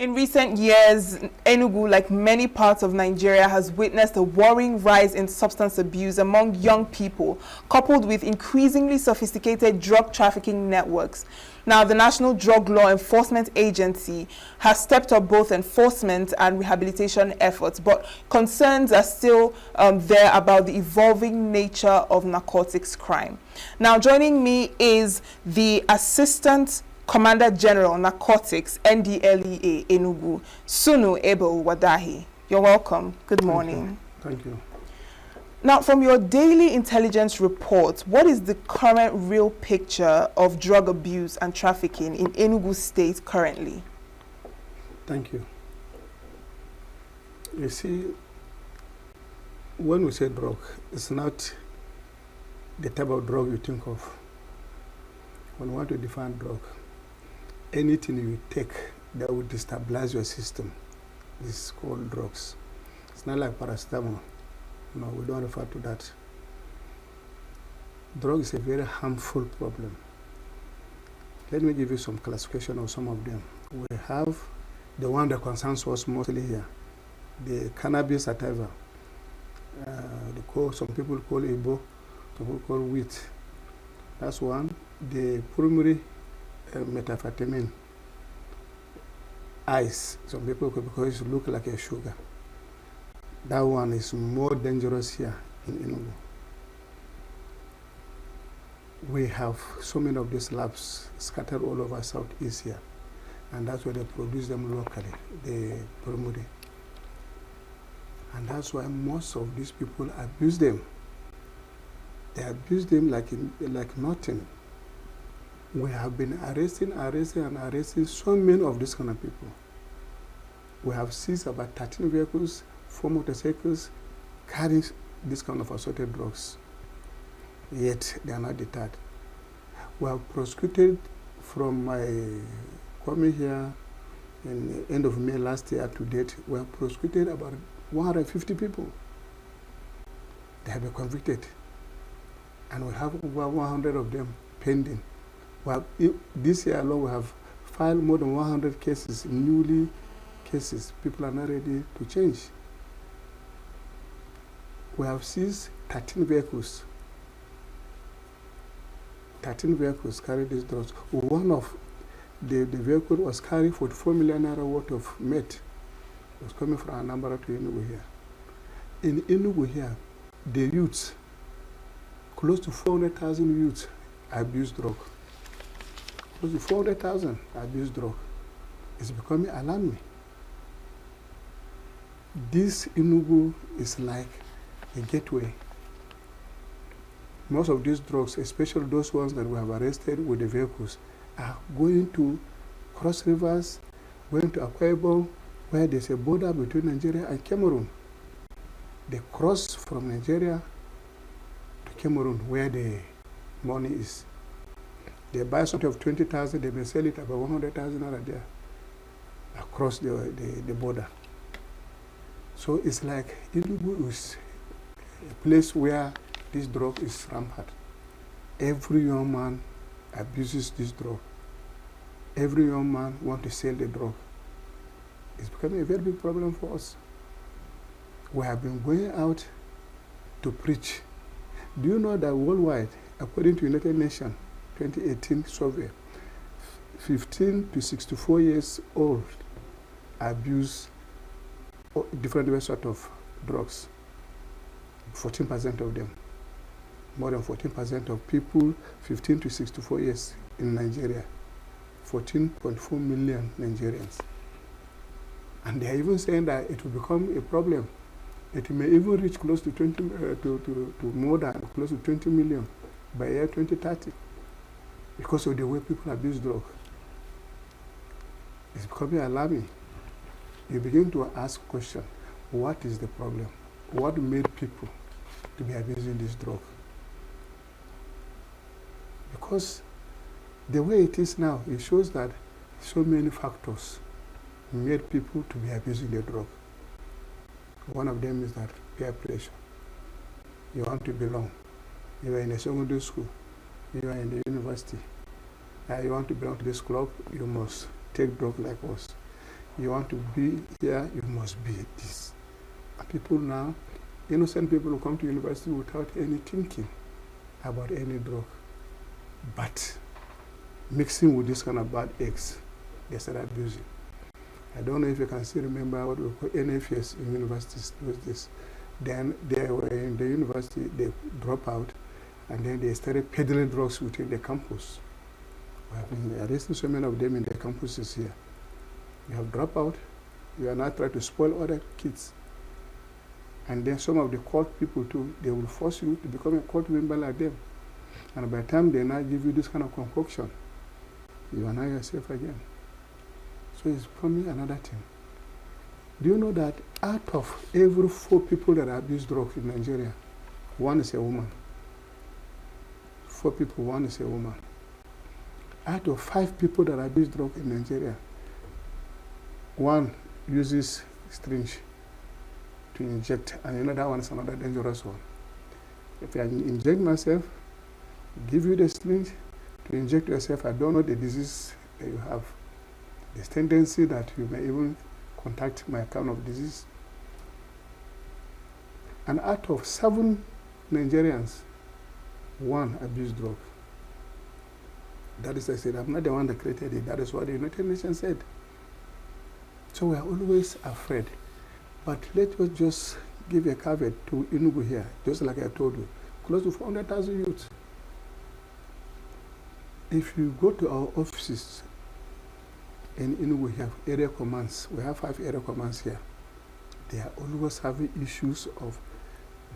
In recent years, Enugu, like many parts of Nigeria, has witnessed a worrying rise in substance abuse among young people, coupled with increasingly sophisticated drug trafficking networks. Now, the National Drug Law Enforcement Agency has stepped up both enforcement and rehabilitation efforts, but concerns are still there about the evolving nature of narcotics crime. Now, joining me is the Assistant Commander General Narcotics, NDLEA, Enugu, Sunu Abel Wadahi. You're welcome. Good morning. Thank you. Now, from your daily intelligence report, what is the current real picture of drug abuse and trafficking in Enugu State currently? Thank you. You see, when we say drug, it's not the type of drug you think of. When we want to define drug, anything you take that would destabilize your system is called drugs. It's not like paracetamol. No, we don't refer to that. Drug is a very harmful problem. Let me give you some classification of some of them. We have the one that concerns us mostly here, the cannabis sativa. Some people call Igbo, some people call wheat. That's one. The primary methamphetamine, ice. Some people could, because it looks like a sugar. That one is more dangerous here in Enugu. We have so many of these labs scattered all over Southeast here, and that's where they produce them locally, the primary. And that's why most of these people abuse them. They abuse them like nothing. We have been arresting so many of these kind of people. We have seized about 13 vehicles, 4 motorcycles, carrying this kind of assorted drugs. Yet they are not deterred. We have prosecuted from my coming here in the end of May last year to date. We have prosecuted about 150 people. They have been convicted. And we have over 100 of them pending. Well, this year alone, we have filed more than 100 cases, newly cases. People are not ready to change. We have seized 13 vehicles. 13 vehicles carry these drugs. One of the vehicle was carrying 44 million naira worth of meth. It was coming from Anambra to Enugu here. In Enugu here, the youths, close to 400,000 youths abuse drugs. Close to 400,000 abuse drug. It's becoming alarming. This Enugu is like a gateway. Most of these drugs, especially those ones that we have arrested with the vehicles, are going to cross rivers, going to Akwa Ibom, where there's a border between Nigeria and Cameroon. They cross from Nigeria to Cameroon, where the money is. They buy something of 20,000, they may sell it about 100,000 naira there across the border. So it's like Enugu is a place where this drug is rampant. Every young man abuses this drug. Every young man wants to sell the drug. It's becoming a very big problem for us. We have been going out to preach. Do you know that worldwide, according to United Nations 2018 survey, 15 to 64 years old abuse different sorts of drugs. 14% of them. More than 14% of people 15 to 64 years in Nigeria. 14.4 million Nigerians. And they are even saying that it will become a problem. It may even reach close to 20 to more than close to 20 million by year 2030 because of the way people abuse drugs. It's becoming alarming. You begin to ask questions. What is the problem? What made people to be abusing this drug? Because the way it is now, it shows that so many factors made people to be abusing the drug. One of them is that peer pressure. You want to belong. You are in a secondary school. You are in the university. You want to belong to this club, you must take drugs like us. You want to be here, you must be this. And people now, innocent people who come to university without any thinking about any drug. But mixing with this kind of bad eggs, they start abusing. I don't know if you can still remember what we call NFS in universities. It was this. Then they were in the university, they drop out, and then they started peddling drugs within the campus. We have been arresting so many of them in the campuses here. You have dropped out, you are not trying to spoil other kids. And then some of the cult people too, they will force you to become a cult member like them. And by the time they now give you this kind of concoction, you are not yourself again. So it's probably another thing. Do you know that out of every 4 people that abuse drugs in Nigeria, 1 is a woman? 4 people, 1 is a woman. Out of 5 people that abuse drugs in Nigeria, 1 uses syringe to inject, and another one is another dangerous one. If I inject myself, give you the syringe to inject yourself, I don't know the disease that you have. There's tendency that you may even contact my kind of disease. And out of 7 Nigerians, 1 abuse drug. That is, I said, I'm not the one that created it. That is what the United Nations said. So we are always afraid. But let us just give a caveat to Enugu here, just like I told you, close to 400,000 youths. If you go to our offices in Enugu, we have area commands. We have 5 area commands here. They are always having issues of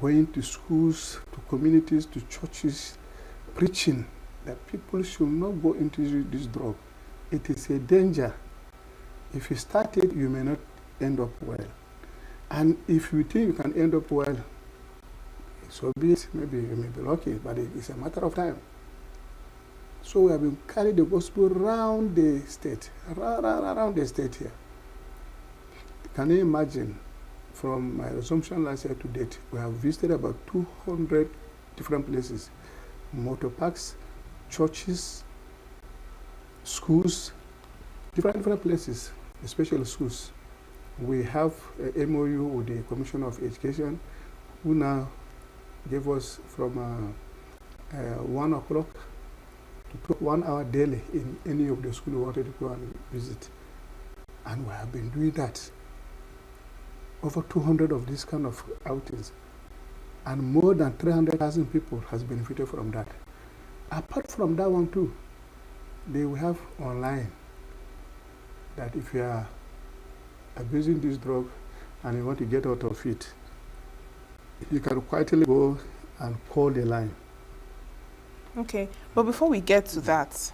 going to schools, to communities, to churches, preaching that people should not go into this drug. It is a danger. If you start it, you may not end up well. And if you think you can end up well, so be it. Maybe you may be lucky, but it's a matter of time. So we have been carrying the gospel around the state, around the state here. Can you imagine, from my resumption last year to date, we have visited about 200 different places, motor parks, churches, schools, different places, especially schools. We have a MOU with the Commissioner of Education, who now gave us from 1 o'clock to 1 hour daily in any of the schools we wanted to go and visit. And we have been doing that. Over 200 of these kind of outings. And more than 300,000 people has benefited from that. Apart from that one too, they will have online that if you are abusing this drug and you want to get out of it, you can quietly go and call the line. Okay, but before we get to that,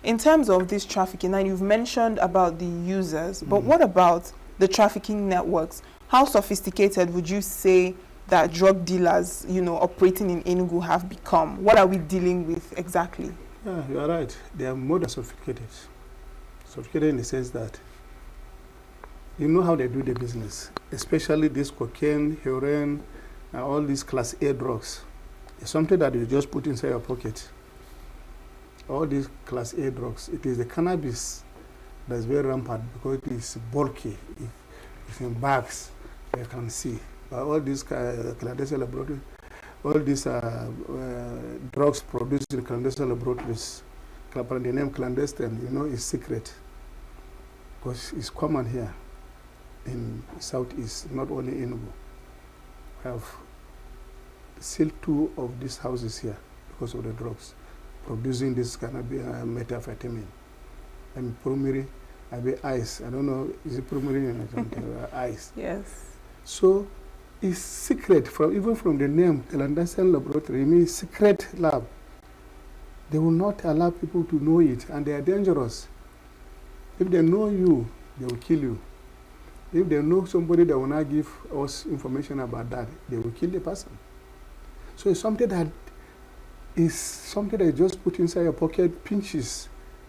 in terms of this trafficking, and you've mentioned about the users, but what about the trafficking networks? How sophisticated would you say that drug dealers, operating in Enugu have become? What are we dealing with exactly? Yeah, you are right. They are more than sophisticated. Sophisticated in the sense that you know how they do the business, especially this cocaine, heroin, and all these class A drugs. It's something that you just put inside your pocket. All these class A drugs, it is the cannabis that's very rampant because it is bulky. It's in bags, you can see. But all these clandestine laboratories, all these drugs produced in clandestine laboratories, the name clandestine, is secret. Because it's common here in Southeast, not only in Enugu. We have sealed 2 of these houses here because of the drugs, producing this cannabis methamphetamine. And primary, I be ice. I don't know, is it primary or ice? Yes. So it's secret, even from the name, clandestine laboratory, it means secret lab. They will not allow people to know it, and they are dangerous. If they know you, they will kill you. If they know somebody that will not give us information about that, they will kill the person. So it's something that you just put inside your pocket, pinches.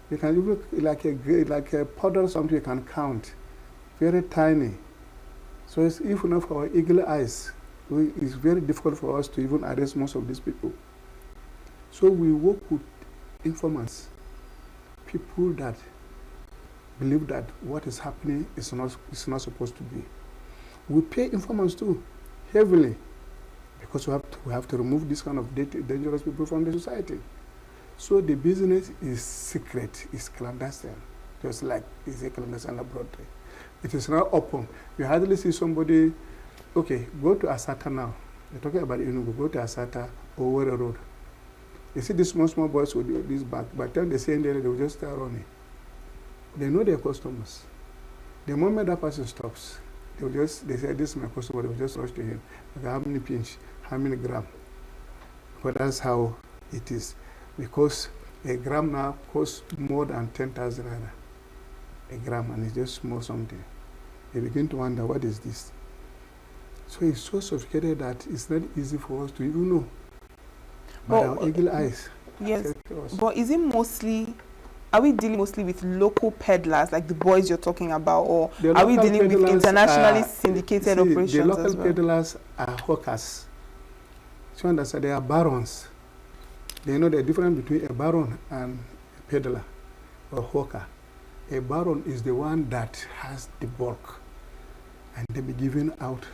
You can even, like a powder or something you can count. Very tiny. So it's even enough for our eagle eyes. It's very difficult for us to even arrest most of these people. So we work with informants, people that believe that what is happening is not supposed to be. We pay informants too, heavily, because we have to remove this kind of dangerous people from the society. So the business is secret, is clandestine, just like it's a clandestine laboratory. It is not open. You hardly see somebody, okay, go to Asata now. You're talking about Enugu, go to Asata or Were Road. You see these small boys with this bag. By the time they say in there, they will just start running. They know their customers. The moment that person stops, they say, this is my customer, they will just rush to him. Okay, how many pinch, how many gram? But that's how it is. Because a gram now costs more than 10,000 naira. A gram, and it's just small something. They begin to wonder, what is this? So it's so sophisticated that it's not easy for us to even know. But our eagle eyes. Yes, but is it mostly, are we dealing mostly with local peddlers, like the boys you're talking about, or are we dealing with internationally syndicated operations the local as well? peddlers are hawkers. So understand, they are barons. They know the difference between a baron and a peddler or hawker. A baron is the one that has the bulk, and they be giving out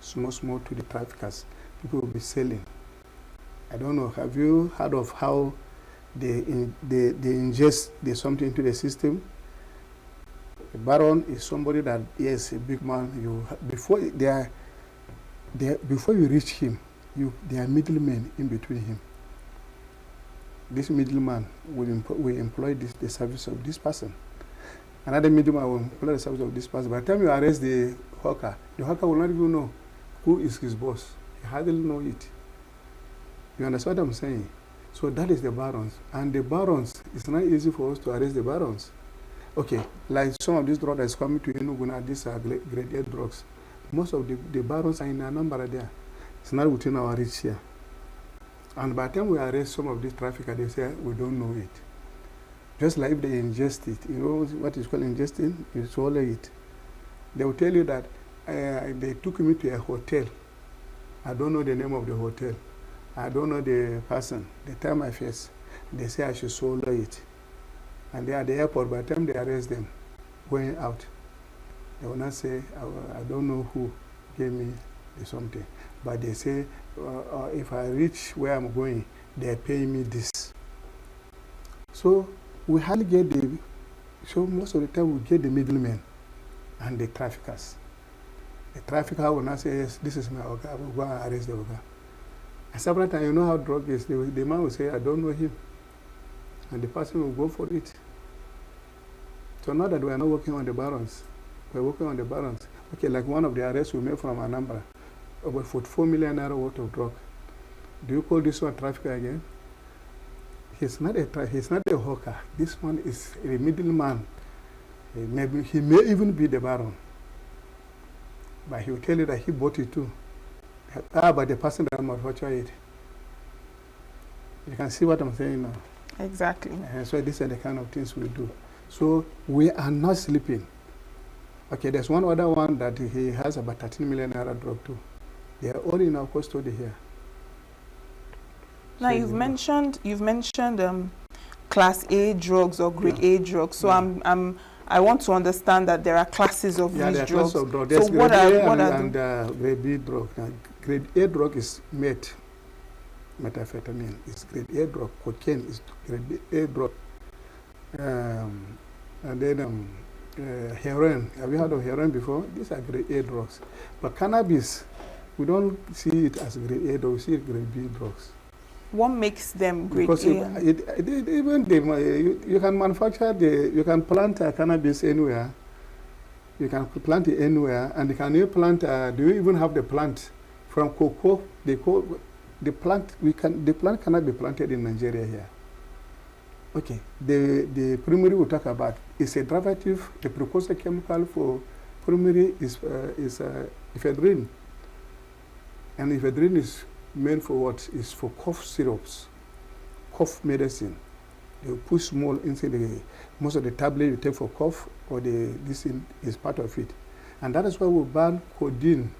small to the traffickers. People will be selling. I don't know, have you heard of how they ingest something into the system? A baron is somebody that, yes, a big man. Before you reach him, there are middlemen in between him. This middleman will employ the service of this person. Another middleman will employ the service of this person. By the time you arrest the hawker will not even know who is his boss. He hardly know it. You understand what I'm saying? So that is the barons. And the barons, it's not easy for us to arrest the barons. Okay, like some of these drugs that's coming to Enugu now, these are grade A drugs. Most of the barons are in Anambra there. It's not within our reach here. And by the time we arrest some of these traffickers, they say, we don't know it. Just like if they ingest it, you know what is called ingesting? You swallow it. They will tell you that they took me to a hotel. I don't know the name of the hotel. I don't know the person. They tell my face. They say I should swallow it. And they are at the airport. By the time they arrest them, going out, they will not say, I don't know who gave me something. But they say, if I reach where I'm going, they're paying me this. So we hardly get so most of the time we get the middlemen and the traffickers. The trafficker will not say, yes, this is my Oga, I will go and arrest the Oga. And several times, you know how drug is, the man will say, I don't know him. And the person will go for it. So now that we are not working on the barons, we're working on the barons. Okay, like one of the arrests we made from Anambra, about 44 million naira worth of drug. Do you call this one trafficker again? He's not a hawker. This one is a middleman. He may even be the baron. But he will tell you that he bought it too. But the person that manufactured it. You can see what I'm saying now. Exactly. So these are the kind of things we do. So we are not sleeping. Okay, there's one other one that he has about 13 million naira drug too. They are all in our custody here. Now so you've mentioned class A drugs or grade A drugs. So I want to understand that there are classes of these there are drugs. Classes of drugs. There's so grade A and grade B drug. Now, grade A drug is methamphetamine. It's grade A drug. Cocaine is grade A drug. And then heroin. Have you heard of heroin before? These are grade A drugs. But cannabis, we don't see it as grade A drugs. We see it grade B drugs. What makes them grade because A? You can manufacture you can plant cannabis anywhere. You can plant it anywhere, and can you plant? Do you even have the plant from cocoa? The plant cannot be planted in Nigeria here. Okay, the primary we talk about is a derivative. The precursor chemical for primary is ephedrine, and ephedrine is meant for what? Is for cough syrups, cough medicine. They put small inside most of the tablet you take for cough, or this is part of it. And that is why we ban codeine.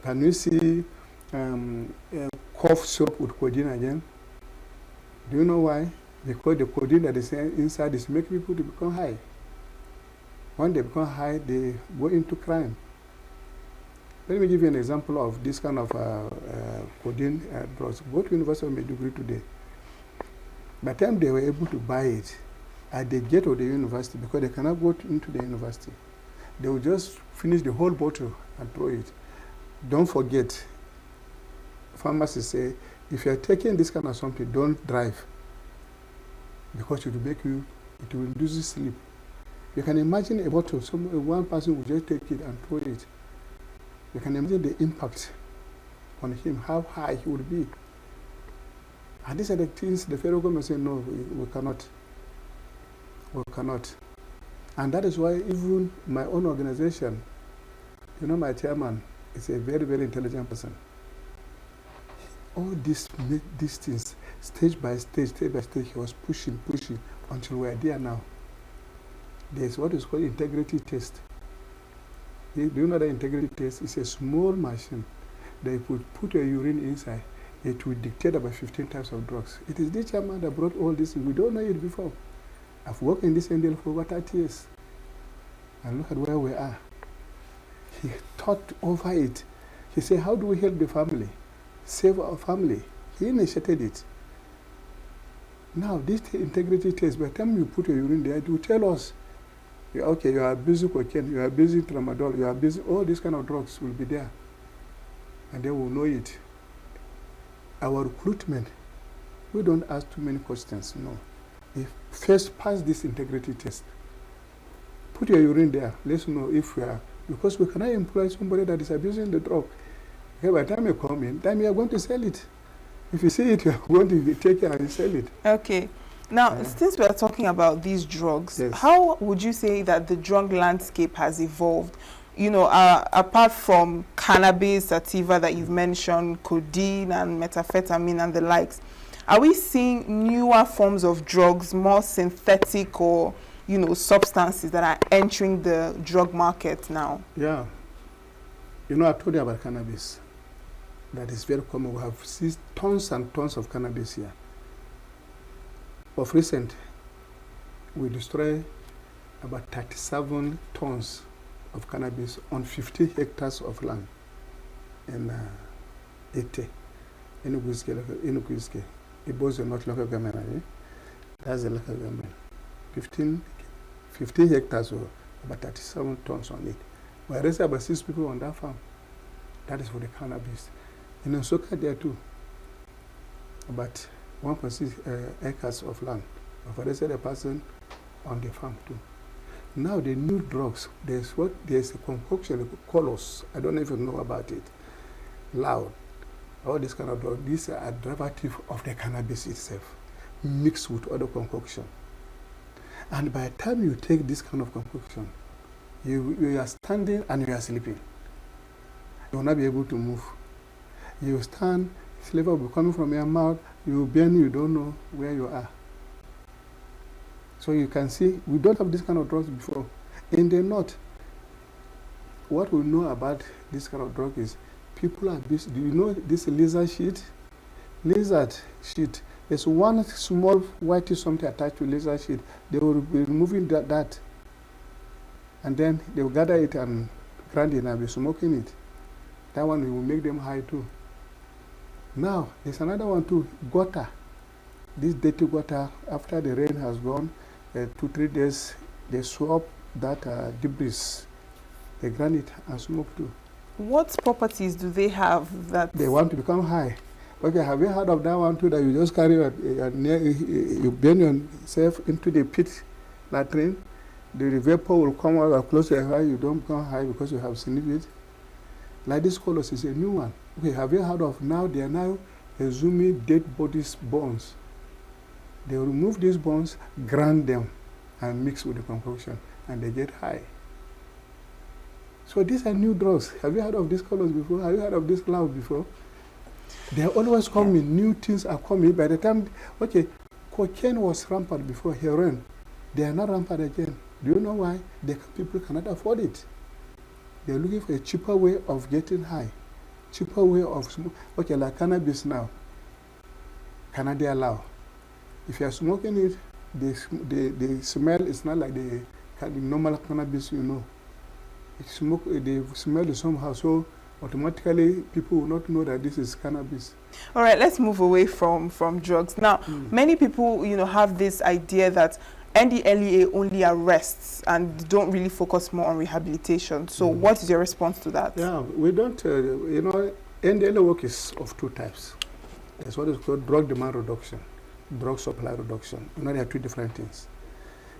Can you see cough syrup with codeine again? Do you know why? because the codeine that is inside is making people to become high. When they become high, they go into crime. Let me give you an example of this kind of codeine drugs. Go to University of Maiduguri today. By the time they were able to buy it at the gate of the university, because they cannot go into the university, they will just finish the whole bottle and throw it. Don't forget, pharmacists say, if you are taking this kind of something, don't drive, because it will make you, it will induce you sleep. You can imagine a bottle, one person will just take it and throw it. You can imagine the impact on him, how high he would be. And these are the things the federal government say, no, we cannot. We cannot. And that is why even my own organization, you know, my chairman is a very, very intelligent person. All these things, stage by stage, he was pushing until we are there now. There's what is called integrity test. Do you know the integrity test? It's a small machine that you could put your urine inside. It will dictate about 15 types of drugs. It is this chairman that brought all this. We don't know it before. I've worked in this NDL for over 30 years. And look at where we are. He thought over it. He said, how do we help the family? Save our family. He initiated it. Now, this integrity test, by the time you put your urine there, it will tell us, okay, you are busy cocaine, you are busy tramadol, you are busy, all these kind of drugs will be there. And they will know it. Our recruitment, we don't ask too many questions, no. If first pass this integrity test. Put your urine there. Let's know if we are, because we cannot employ somebody that is abusing the drug. Okay, by the time you come in, then you are going to sell it. If you see it, you are going to take it and sell it. Okay. Now, since we are talking about these drugs, yes, how would you say that the drug landscape has evolved? You know, apart from cannabis, sativa that you've mentioned, codeine and methamphetamine and the likes, are we seeing newer forms of drugs, more synthetic or, you know, substances that are entering the drug market now? Yeah. You know, I told you about cannabis. That is very common. We have seen tons and tons of cannabis here. Of recent, we destroy about 37 tons of cannabis on 50 hectares of land in Ete, Enugu. It was not local government, eh? That's the local government. 50 hectares or about 37 tons on it. We arrested about 6 people on that farm. That is for the cannabis. In Soka there too, about 1.6 acres of land. We've arrested a person on the farm too. Now the new drugs, there's a concoction, colors. I don't even know about it. Loud. All this kind of drugs. These are derivative of the cannabis itself, mixed with other concoction. And by the time you take this kind of concoction, you are standing and you are sleeping. You will not be able to move. You stand, flavor will be coming from your mouth, you bend, you don't know where you are. So you can see, we don't have this kind of drugs before. In the north, what we know about this kind of drug is people are busy. Do you know this lizard sheet? Lizard sheet. There's one small white something attached to lizard sheet. They will be removing that. And then they will gather it and grind it and be smoking it. That one will make them high too. Now, there's another one too, gutter. This dirty gutter, after the rain has gone, 2-3 days, they swap that debris. They grind it and smoke too. What properties do they have that? They want to become high. Okay, have you heard of that one too, that you just carry you bend yourself into the pit latrine, the vapor will come out or close your eye, you don't become high because you have sniffed it. Like this colors is a new one. Okay, have you heard of now, they are now exhuming dead bodies' bones. They remove these bones, grind them, and mix with the concoction, and they get high. So these are new drugs. Have you heard of these colors before? Have you heard of this cloud before? They are always coming, new things are coming. By the time, okay, cocaine was rampant before, heroin. They are not rampant again. Do you know why? People cannot afford it. They are looking for a cheaper way of getting high. Cheaper way of smoke. Okay, like cannabis now. Can they allow? If you are smoking it, the smell is not like the normal cannabis, you know. The smell is somehow, so automatically people will not know that this is cannabis. All right, let's move away from drugs. Now, many people, have this idea that NDLEA only arrests and don't really focus more on rehabilitation. So what is your response to that? Yeah, we don't, NDLEA work is of two types. There's what is called drug demand reduction, drug supply reduction. There are two different things.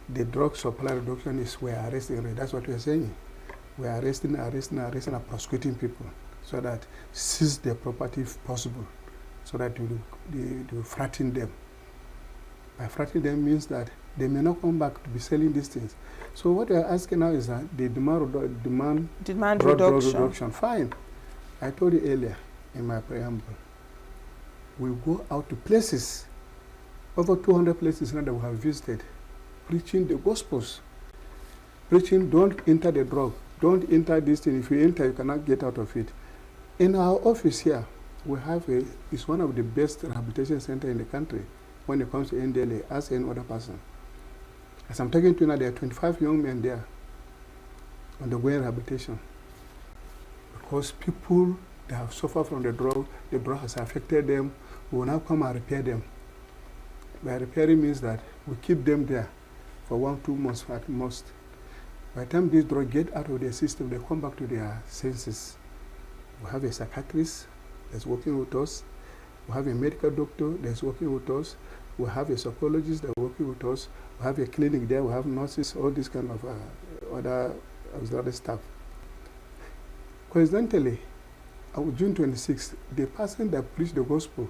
The drug supply reduction is we're arresting, that's what we're saying. We're arresting and prosecuting people so that seize their property if possible, so that you frighten them. By frightening them means that they may not come back to be selling these things. So what we're asking now is that the demand reduction. Fine. I told you earlier in my preamble, we go out to places, over 200 places now that we have visited, preaching the gospels, preaching don't enter the drug, don't enter this thing. If you enter, you cannot get out of it. In our office here, we have it's one of the best rehabilitation centers in the country when it comes to NDLEA, as any other person. As I'm talking to you now, there are 25 young men there undergoing rehabilitation. Because people that have suffered from the drug has affected them, we will now come and repair them. By repairing means that we keep them there for 1-2 months at most. By the time this drug get out of their system, they come back to their senses. We have a psychiatrist that's working with us. We have a medical doctor that's working with us. We have a psychologist that's working with us. We have a clinic there. We have nurses, all this kind of other auxiliary staff. Coincidentally, on June 26th, the person that preached the gospel,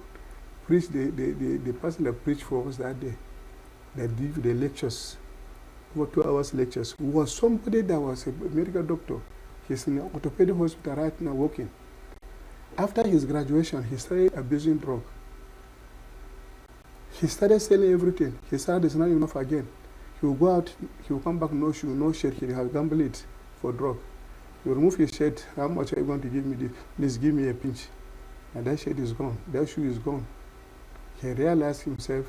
the person that preached for us that day, that did the lectures, over 2 hours lectures, was somebody that was a medical doctor. He's in an orthopedic hospital right now working. After his graduation, he started abusing drugs. He started selling everything. He said it's not enough again. He will go out, he will come back, no shoe, no shirt. He will have gambled it for drug. He will remove his shirt. How much are you going to give me this? Please give me a pinch. And that shirt is gone. That shoe is gone. He realized himself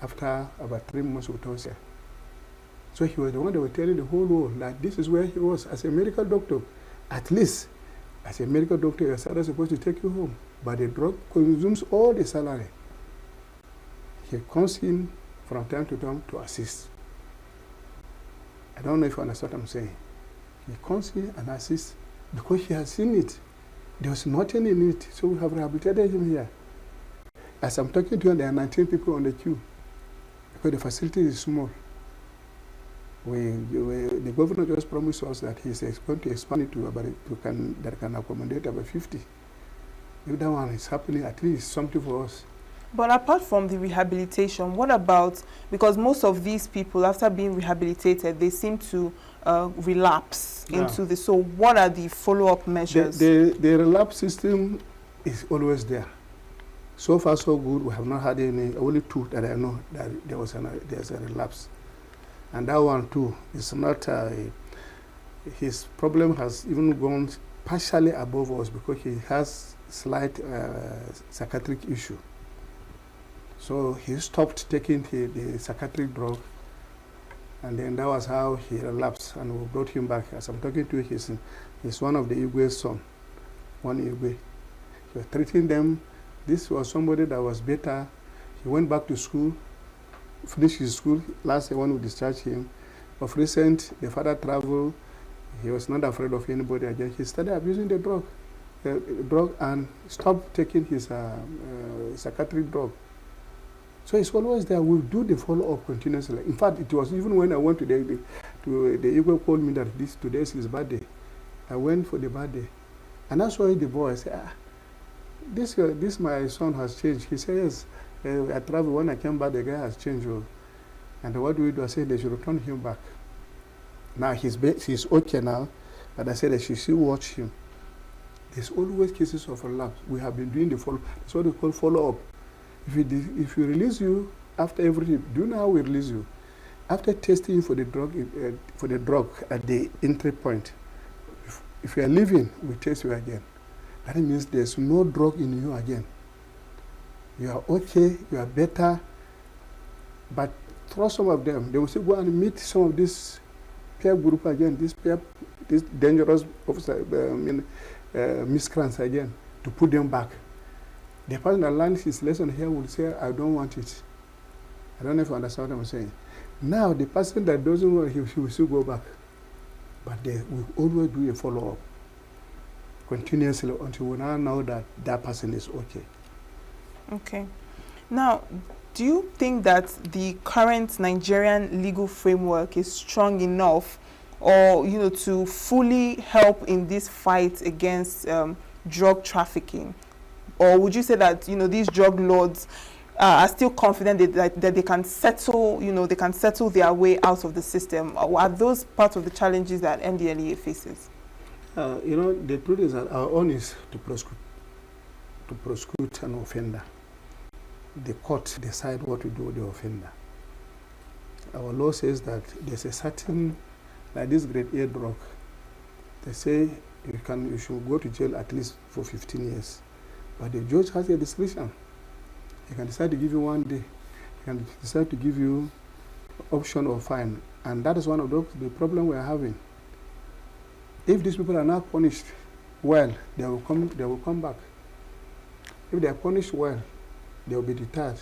after about 3 months with us here. So he was the one that was telling the whole world that this is where he was as a medical doctor. At least, as a medical doctor, your salary is supposed to take you home. But the drug consumes all the salary. He comes in from time to time to assist. I don't know if you understand what I'm saying. He comes in and assists because he has seen it. There was nothing in it, so we have rehabilitated him here. As I'm talking to you, there are 19 people on the queue because the facility is small. The governor just promised us that he's going to expand it to about that can accommodate about 50. If that one is happening, at least something for us. But apart from the rehabilitation, what about, because most of these people, after being rehabilitated, they seem to relapse into this. So what are the follow-up measures? The relapse system is always there. So far, so good. We have not had any, only 2 that I know that there's a relapse. And that one too is not, his problem has even gone partially above us because he has slight psychiatric issue. So he stopped taking the psychiatric drug, and then that was how he relapsed, and we brought him back. As I'm talking to you, he's one of the Igwe's son, one Igwe. He was treating them. This was somebody that was better. He went back to school, finished his school. Last year when we discharged him. Of recent, the father traveled. He was not afraid of anybody again. He started abusing the drug and stopped taking his psychiatric drug. So it's always there. We'll do the follow-up continuously. In fact, it was even when I went to the Igwe called me that today is his birthday. I went for the birthday. And I saw the boy. I said, this my son has changed. He says, I traveled. When I came back, the guy has changed. And what do we do? I said they should return him back. Now he's okay now, but I said they should still watch him. There's always cases of relapse. We have been doing the follow. That's what we call follow-up. If we release you after everything, do you know how we release you? After testing you for the drug at the entry point, if you are leaving, we test you again. That means there's no drug in you again. You are okay, you are better, But through some of them, they will still go and meet some of this peer group again, this dangerous miscreants again, to put them back. The person that learns his lesson here will say, I don't want it. I don't know if you understand what I'm saying. Now, the person that doesn't want it, he will still go back. But they will always do a follow-up continuously until we now know that that person is okay. Okay. Now, do you think that the current Nigerian legal framework is strong enough, or to fully help in this fight against drug trafficking? Or would you say that these drug lords are still confident that they can settle their way out of the system? Or are those part of the challenges that NDLEA faces? The truth is that our own is to prosecute an offender. The court decide what to do with the offender. Our law says that there's a certain, like this grade A drug, they say you should go to jail at least for 15 years. But the judge has a discretion. He can decide to give you 1 day. He can decide to give you option or fine. And that is one of the problem we are having. If these people are not punished well, they will come back. If they are punished well, they will be deterred.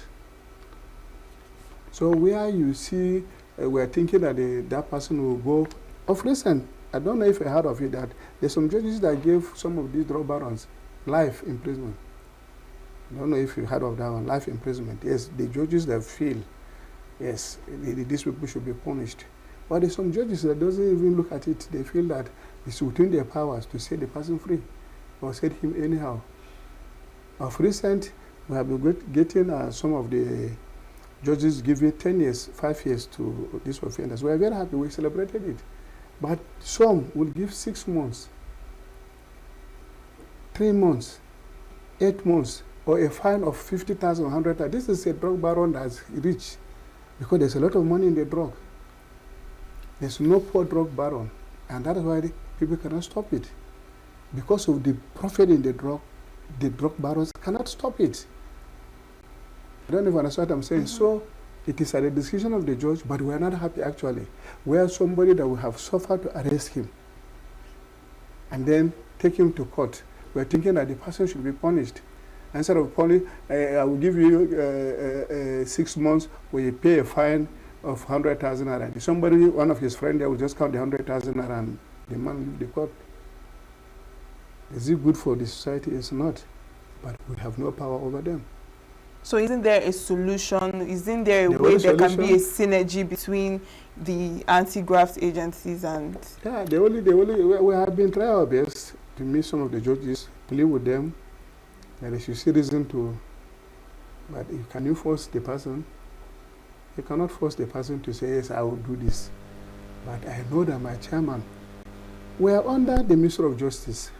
So where you see, we are thinking that that person will go. Of recent, I don't know if you heard of it, that there's some judges that gave some of these drug barons life imprisonment. I don't know if you heard of that one, life imprisonment. Yes, the judges that feel, yes, these people should be punished. But there's some judges that doesn't even look at it. They feel that it's within their powers to set the person free or set him anyhow. Of recent, we have been getting some of the judges giving 10 years, 5 years to these offenders. We are very happy. We celebrated it. But some will give 6 months, 3 months, 8 months, or a fine of 50,000, 100,000. This is a drug baron that's rich because there's a lot of money in the drug. There's no poor drug baron, and that is why people cannot stop it. Because of the profit in the drug barons cannot stop it. I don't even understand what I'm saying. So it is at the decision of the judge, but we are not happy actually. We are somebody that will have suffered to arrest him and then take him to court. We are thinking that the person should be punished. Instead of punishing, I will give you 6 months where you pay a fine of 100,000 naira. Somebody, one of his friends there, will just count the 100,000 naira and the man leave the court. Is it good for the society? It's not. But we have no power over them. So isn't there a solution? Isn't there a way there can be a synergy between the anti-graft agencies and... Yeah, we have been trying our best to meet some of the judges, plead with them, that they should see reason to... But can you force the person? You cannot force the person to say, yes, I will do this. But I know that my chairman, we are under the Ministry of Justice.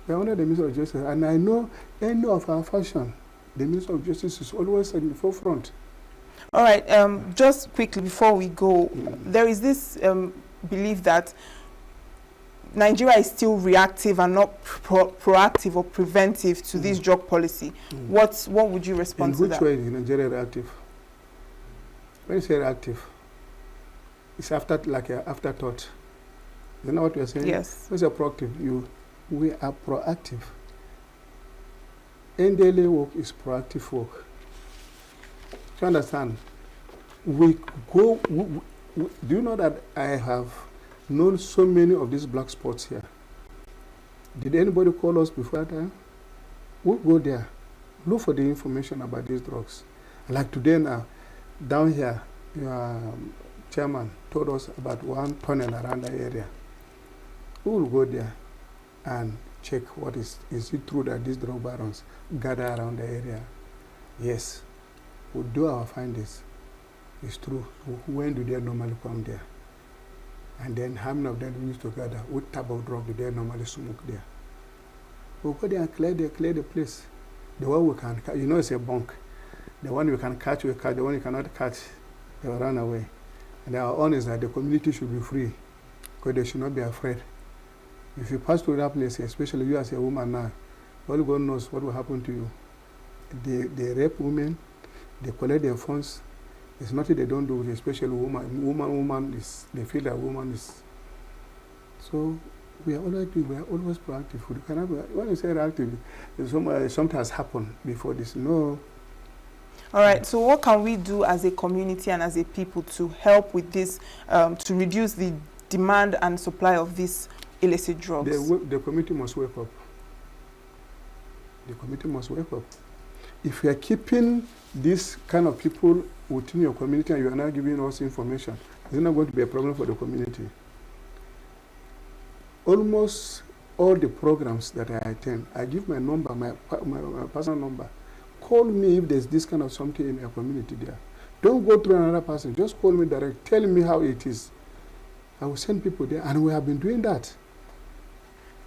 We are under the Ministry of Justice, and I know any of our fashion, the Ministry of Justice is always in the forefront. All right, just quickly before we go, there is this belief that Nigeria is still reactive and not proactive or preventive to this drug policy. What would you respond to that? In which way is Nigeria reactive? When you say reactive, it's like an afterthought. You know what we are saying? Yes. When you say proactive, we are proactive. NDLEA work is proactive work. Do you understand? Do you know that I have known so many of these black spots here? Did anybody call us before that? We'll go there, look for the information about these drugs. Like today now, down here, your chairman told us about one tunnel around the area. We will go there and check what is it true that these drug barons gather around the area? Yes, we'll do our findings. It's true. When do they normally come there? And then how many of them used to gather? What type of drug do they normally smoke there? We'll go there and clear the place. The one we can catch, it's a bunk. The one we can catch, we catch. The one you cannot catch, they will run away. And our own is that the community should be free, because they should not be afraid. If you pass through that place, especially you as a woman now, all God knows what will happen to you. They rape women, they collect their phones, It's nothing they don't do, especially woman is, they feel that woman is. So we are always proactive. We cannot, when you say reactive, something has happened before this. No. All right, so what can we do as a community and as a people to help with this, to reduce the demand and supply of these illicit drugs? The community must wake up. The community must wake up. If you are keeping this kind of people within your community and you are not giving us information, it's not going to be a problem for the community. Almost all the programs that I attend, I give my number, my personal number. Call me if there's this kind of something in your community there. Don't go through another person. Just call me direct. Tell me how it is. I will send people there, and we have been doing that.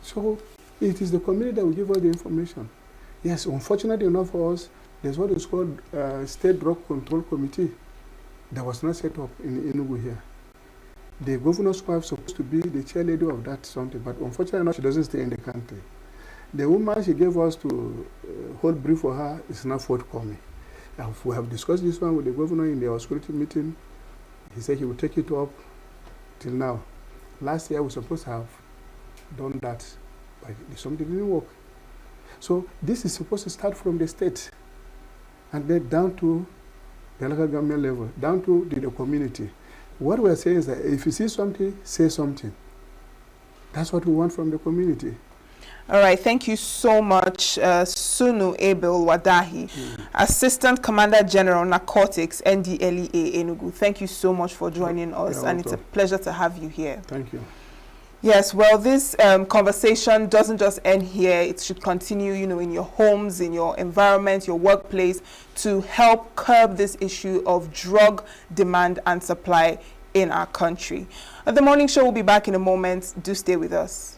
So it is the community that will give us the information. Yes, unfortunately enough for us, there's what is called State Drug Control Committee that was not set up in Enugu here. The governor's wife is supposed to be the chairlady of that something, but unfortunately enough, she doesn't stay in the country. The woman she gave us to hold brief for her is not forthcoming. We have discussed this one with the governor in the security meeting. He said he would take it up till now. Last year we were supposed to have done that, but something didn't work. So this is supposed to start from the state and then down to the local government level, down to the community. What we are saying is that if you see something, say something. That's what we want from the community. All right, thank you so much, Sunu Abel Wadahi, Assistant Commander General Narcotics, NDLEA Enugu. Thank you so much for joining us, and it's a pleasure to have you here. Thank you. Yes, well, this conversation doesn't just end here. It should continue, you know, in your homes, in your environment, your workplace, to help curb this issue of drug demand and supply in our country. The morning show will be back in a moment. Do stay with us.